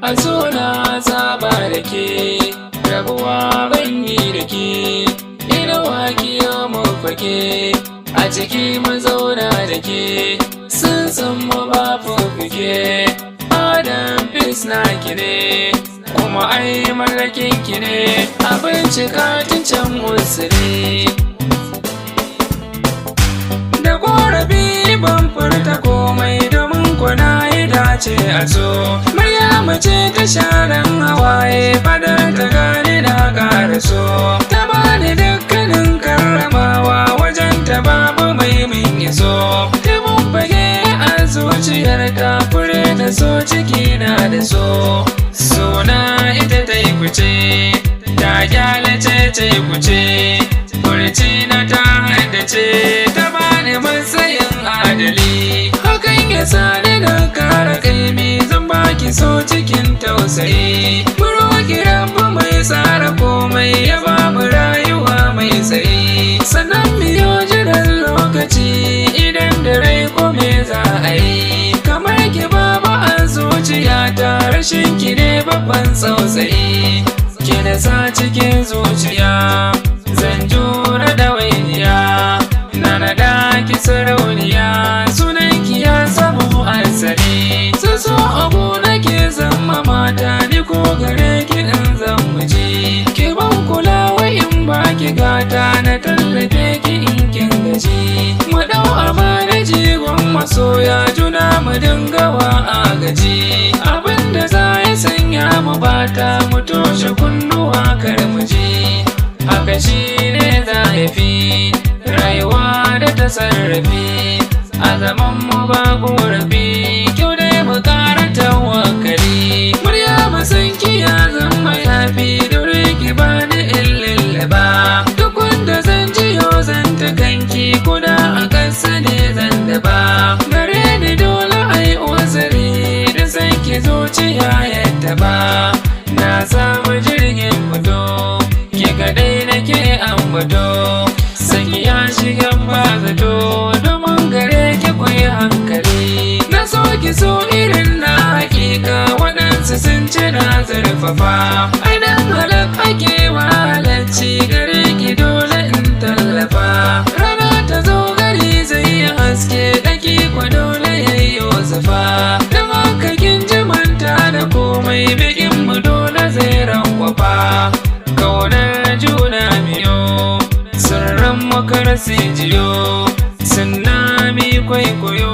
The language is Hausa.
a so na saba da ke, rabuwa ban yi da ke, inuwa kiyo mu fake, a ciki mu zauna da ke, sun san mu ba fuffuke. Adam Peace na ki ne, kuma ai mallakin ki ne, a bincika tun can usuri. Da ƙorafi ban furta komai domin kuna yi dace a so. Maryamu ce ta sharan hawaye, fadar ta gani na ƙara so. Ta bani dukkanin karramawa, wajen ta babu mai min iso. Ta mun fage a zuciyar ta, fure da so ciki na da so. Suna ita ta yi kuce, ta kyalace ta yi kuce, furci na ta haddace, ta bani matsayin adali. Hakan ya sani na kara kaimi, zan baki so cikin tausayi. Roki rabu mai tsara komai, ya bamu rayuwa mai tsayi. Sannan miyo jiran lokaci, idan da rai ko me za a yi. Kamar ki babu a zuciyata, rashin ki ne babban tsautsayi. Ki da sa cikin zuciya, zan jura da wainiya. Na naɗa ki sarauniya, sunan ki ya samu asali. So abu nake zama mata, ni ko gare ki in zan miji. Ki ban kulawa in baki gata, na tallafe ki in kin gaji. Mu dau amana jigon masoya, juna mu dinga wa a gaji. Abinda za ya sanya mu bata, mu toshe kunnuwa kar mu ji. Haka shi ne za ya fi rayuwa da tasarrafi, a zaman mu ba ƙorafi, kyau dai mu ƙara tawakkali. Maryamu san ki ya zama yafi, dore ki bani in lallaba. Duk wanda zan jiyo zan ta kanki, kuda a ƙasa ne zan daba. Gare ni dole ai uzuri, da san ki zuciya yadda ba. Na samu jirgin fito, ki kaɗai nake ambato. Saki ya shiga ba zato, domin gare ki kwai hankali. Na so ki so irin na hakika, waɗansu sun ci na zurfafa. Aidan halak ake mahalarci, gare ki dole in tallafa. Rana ta zo gari zai yi haske, ɗaki kwa dole ya yi zafa. Don haka kin ji manta da komai, bikin mu dole zai rankwafa. Kaunar juna miyo, sirran makarasi jiyo, sunami kwaikwayo.